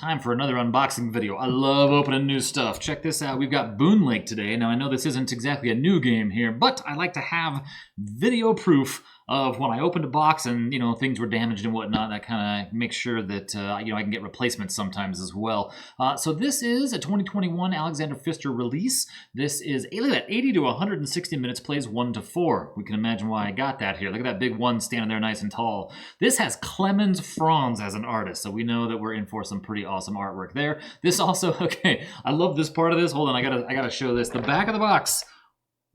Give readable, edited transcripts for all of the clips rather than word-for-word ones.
Time for another unboxing video. I love opening new stuff. Check this out. We've got Boonlake today. Now, I know this isn't exactly a new game here, but I like to have video proof of when I opened a box and, things were damaged and whatnot. That kind of makes sure that, I can get replacements sometimes as well. So this is a 2021 Alexander Pfister release. This is, look at that, 80 to 160 minutes, plays 1 to 4. We can imagine why I got that here. Look at that big one standing there nice and tall. This has Clemens Franz as an artist, so we know that we're in for some pretty awesome artwork there. This also, okay, I love this part of this. Hold on, I gotta show this. The back of the box,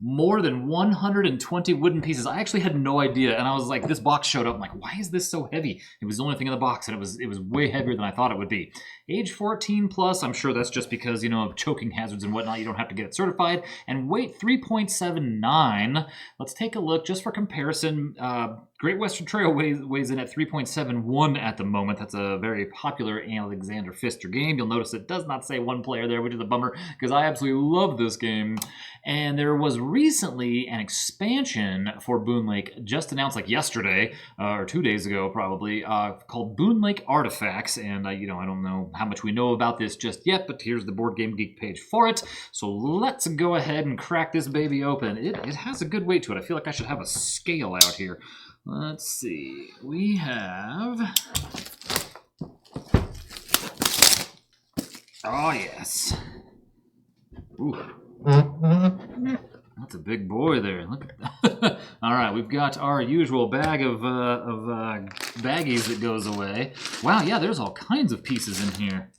more than 120 wooden pieces. I actually had no idea, and I was like, this box showed up. I'm like, why is this so heavy? It was the only thing in the box, and it was way heavier than I thought it would be. Age 14 plus, I'm sure that's just because, of choking hazards and whatnot, you don't have to get it certified. And weight 3.79. Let's take a look just for comparison. Great Western Trail weighs in at 3.71 at the moment. That's a very popular Alexander Pfister game. You'll notice it does not say one player there, which is a bummer, because I absolutely love this game. And there was recently an expansion for Boonlake, just announced like yesterday, or 2 days ago probably, called Boonlake Artifacts. And I don't know how much we know about this just yet, but here's the Board Game Geek page for it. So let's go ahead and crack this baby open. It has a good weight to it. I feel like I should have a scale out here. Let's see. We have... Oh, yes. Ooh. That's a big boy there. Look at that. All right, we've got our usual bag of baggies that goes away. Wow, yeah, there's all kinds of pieces in here.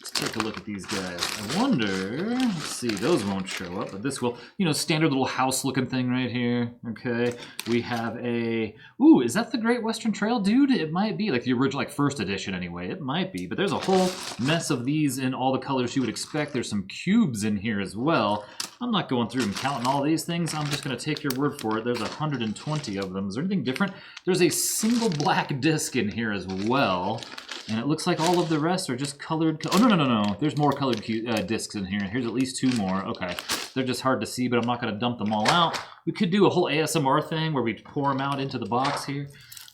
Let's take a look at these guys. I wonder, let's see, those won't show up, but this will, standard little house-looking thing right here, okay? We have a, ooh, is that the Great Western Trail, dude? It might be, like the original, like first edition anyway, it might be, but there's a whole mess of these in all the colors you would expect. There's some cubes in here as well. I'm not going through and counting all these things. I'm just going to take your word for it. There's 120 of them. Is there anything different? There's a single black disc in here as well. And it looks like all of the rest are just colored. Oh, no. There's more colored discs in here. Here's at least 2 more. Okay. They're just hard to see, but I'm not going to dump them all out. We could do a whole ASMR thing where we pour them out into the box here.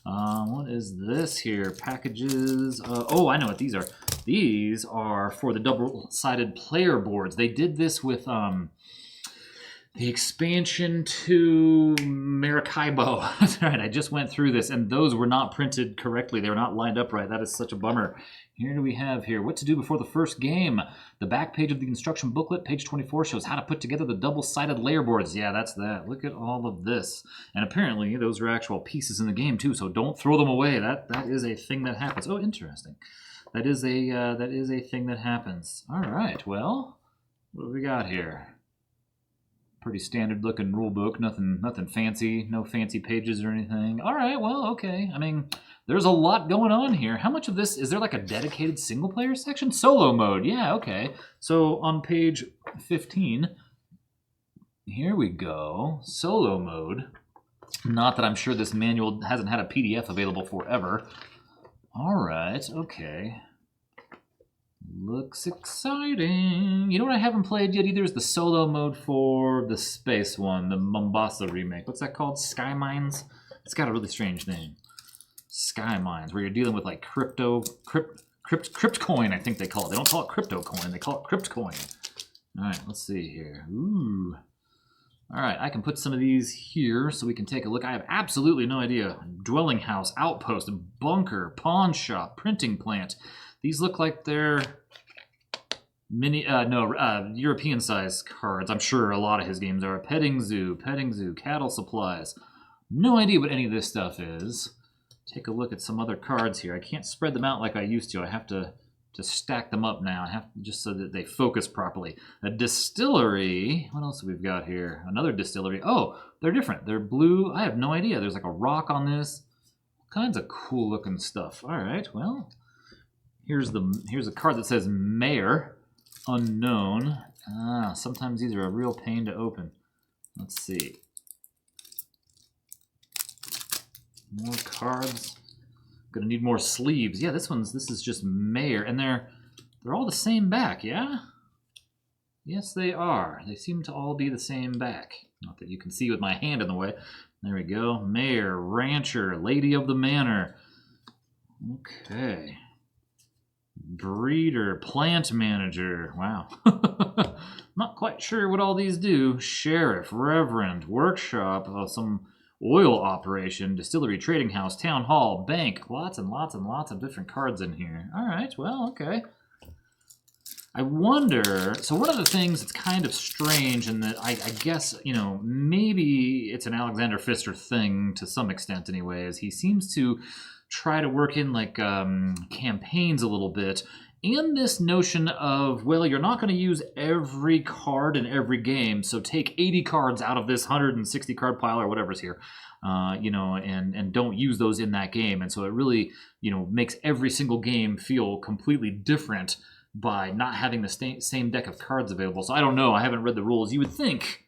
What is this here? Packages. Oh, I know what these are. These are for the double-sided player boards. They did this with the expansion to Maracaibo. That's right, I just went through this, and those were not printed correctly. They were not lined up right. That is such a bummer. Here do we have here, what to do before the first game. The back page of the instruction booklet, page 24, shows how to put together the double-sided layer boards. Yeah, that's that. Look at all of this. And apparently, those are actual pieces in the game, too, so don't throw them away. That is a thing that happens. Oh, interesting. That is a thing that happens. All right, well, what do we got here? Pretty standard looking rule book, nothing fancy, no fancy pages or anything. All right, well, okay. I mean, there's a lot going on here. How much of this, is there like a dedicated single player section? Solo mode, yeah, okay. So on page 15, here we go, solo mode. Not that I'm sure this manual hasn't had a PDF available forever. All right, okay. Looks exciting. You know what I haven't played yet either is the solo mode for the space one, the Mombasa remake. What's that called? Sky Mines? It's got a really strange name. Sky Mines, where you're dealing with like crypt coin, I think they call it. They don't call it crypto coin, they call it crypt coin. All right, let's see here. Ooh. All right, I can put some of these here so we can take a look. I have absolutely no idea. Dwelling house, outpost, bunker, pawn shop, printing plant. These look like they're European size cards. I'm sure a lot of his games are. Petting zoo, cattle supplies. No idea what any of this stuff is. Take a look at some other cards here. I can't spread them out like I used to. I have to stack them up now. I have just so that they focus properly. A distillery. What else have we got here? Another distillery. Oh, they're different. They're blue. I have no idea. There's like a rock on this. All kinds of cool looking stuff. All right, well. Here's a card that says Mayor, unknown. Sometimes these are a real pain to open. Let's see. More cards. Gonna need more sleeves. Yeah, this is just Mayor, and they're all the same back, yeah? Yes, they are. They seem to all be the same back. Not that you can see with my hand in the way. There we go. Mayor, Rancher, Lady of the Manor. Okay. Breeder, plant manager. Wow. Not quite sure what all these do. Sheriff, reverend, workshop, some oil operation, distillery, trading house, town hall, bank. Lots and lots and lots of different cards in here. All right, well, okay. I wonder, so one of the things that's kind of strange, and that I guess, you know, maybe it's an Alexander Pfister thing to some extent anyway, is he seems to try to work in like campaigns a little bit, and this notion of, well, you're not going to use every card in every game, so take 80 cards out of this 160 card pile or whatever's here, you know, and don't use those in that game. And so it really, you know, makes every single game feel completely different by not having the same deck of cards available. So I don't know. I haven't read the rules. You would think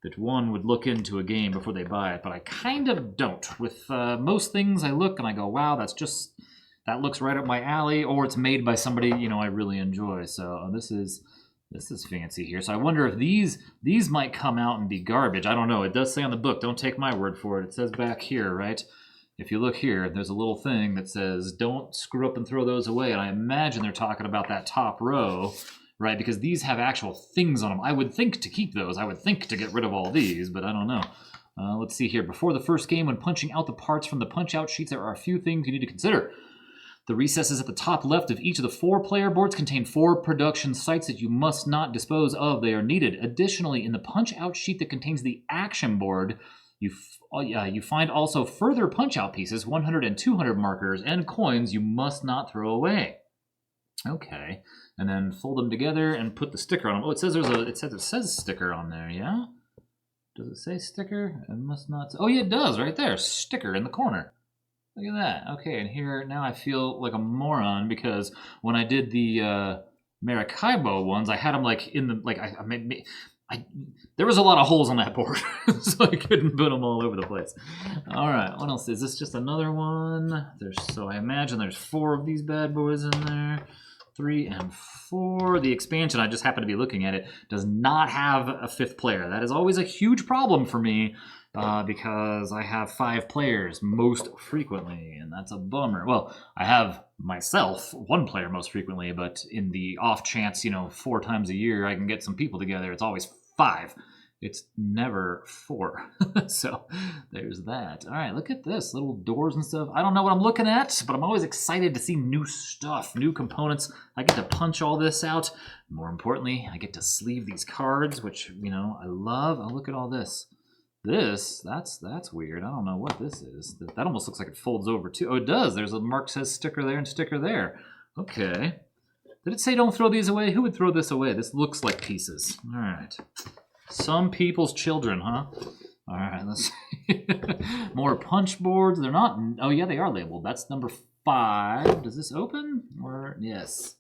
that one would look into a game before they buy it, but I kind of don't. With most things, I look and I go, wow, that looks right up my alley, or it's made by somebody, you know, I really enjoy. So this is fancy here. So I wonder if these might come out and be garbage. I don't know. It does say on the book. Don't take my word for it. It says back here, right? If you look here, there's a little thing that says, don't screw up and throw those away. And I imagine they're talking about that top row, right? Because these have actual things on them. I would think to keep those. I would think to get rid of all these, but I don't know. Let's see here. Before the first game, when punching out the parts from the punch-out sheets, there are a few things you need to consider. The recesses at the top left of each of the 4 player boards contain 4 production sites that you must not dispose of. They are needed. Additionally, in the punch-out sheet that contains the action board, you find also further punch-out pieces, 100 and 200 markers, and coins you must not throw away. Okay, and then fold them together and put the sticker on them. Oh, it says it says sticker on there. Yeah, does it say sticker? It must not. Oh, yeah, it does right there. Sticker in the corner. Look at that. Okay, and here now I feel like a moron because when I did the Maracaibo ones, I had them like in the like there was a lot of holes on that board, so I couldn't put them all over the place. All right, what else? Is this just another one? So I imagine there's 4 of these bad boys in there. 3 and 4. The expansion, I just happen to be looking at it, does not have a 5th player. That is always a huge problem for me because I have 5 players most frequently, and that's a bummer. Well, I have myself 1 player most frequently, but in the off chance, you know, 4 times a year I can get some people together, it's always 5. It's never 4. So there's that. All right, look at this. Little doors and stuff. I don't know what I'm looking at, but I'm always excited to see new stuff, new components. I get to punch all this out. More importantly, I get to sleeve these cards, which, you know, I love. Oh, look at all this. That's weird. I don't know what this is. That almost looks like it folds over too. Oh, it does. There's a mark says sticker there and sticker there. Okay. Did it say don't throw these away? Who would throw this away? This looks like pieces. All right. Some people's children, huh? All right, let's see. More punch boards. They're not. Oh, yeah, they are labeled. That's number 5. Does this open? Or yes.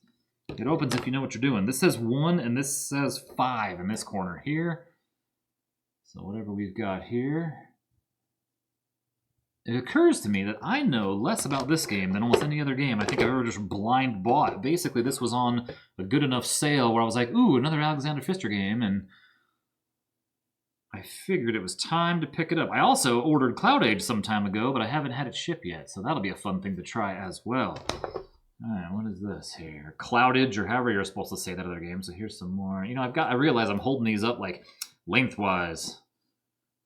It opens if you know what you're doing. This says 1 and this says 5 in this corner here. So whatever we've got here. It occurs to me that I know less about this game than almost any other game I think I've ever just blind bought. Basically, this was on a good enough sale where I was like, ooh, another Alexander Pfister game, and I figured it was time to pick it up. I also ordered Cloud Age some time ago, but I haven't had it ship yet, so that'll be a fun thing to try as well. All right, what is this here? Cloudage, or however you're supposed to say that other game. So here's some more. You know, I realize I'm holding these up like lengthwise.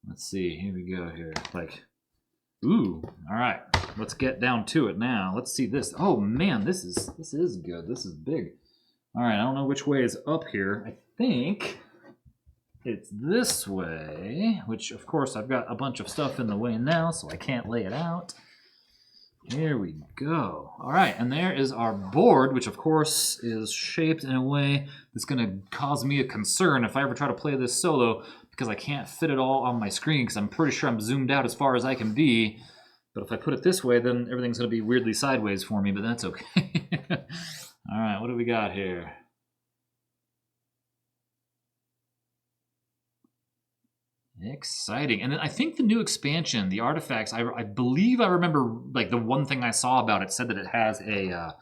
Let's see, here we go here. Like, ooh, all right. Let's get down to it now. Let's see this. Oh man, this is good. This is big. All right, I don't know which way is up here. I think it's this way, which of course I've got a bunch of stuff in the way now, so I can't lay it out. Here we go. All right, and there is our board, which of course is shaped in a way that's going to cause me a concern if I ever try to play this solo, because I can't fit it all on my screen, because I'm pretty sure I'm zoomed out as far as I can be. But if I put it this way, then everything's going to be weirdly sideways for me, but that's okay. All right, what do we got here? Exciting. And then I think the new expansion, the artifacts, I believe I remember, like, the one thing I saw about it said that it has a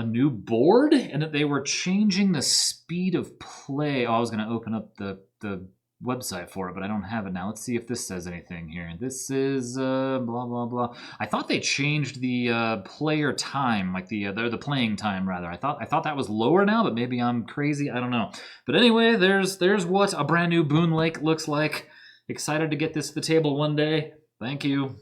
new board and that they were changing the speed of play. Oh, I was going to open up the website for it, but I don't have it now. Let's see if this says anything here. This is blah blah blah. I thought they changed the player time, like the playing time rather. I thought that was lower now, but maybe I'm crazy. I don't know. But anyway, there's what a brand new Boonlake looks like. Excited to get this to the table one day. Thank you.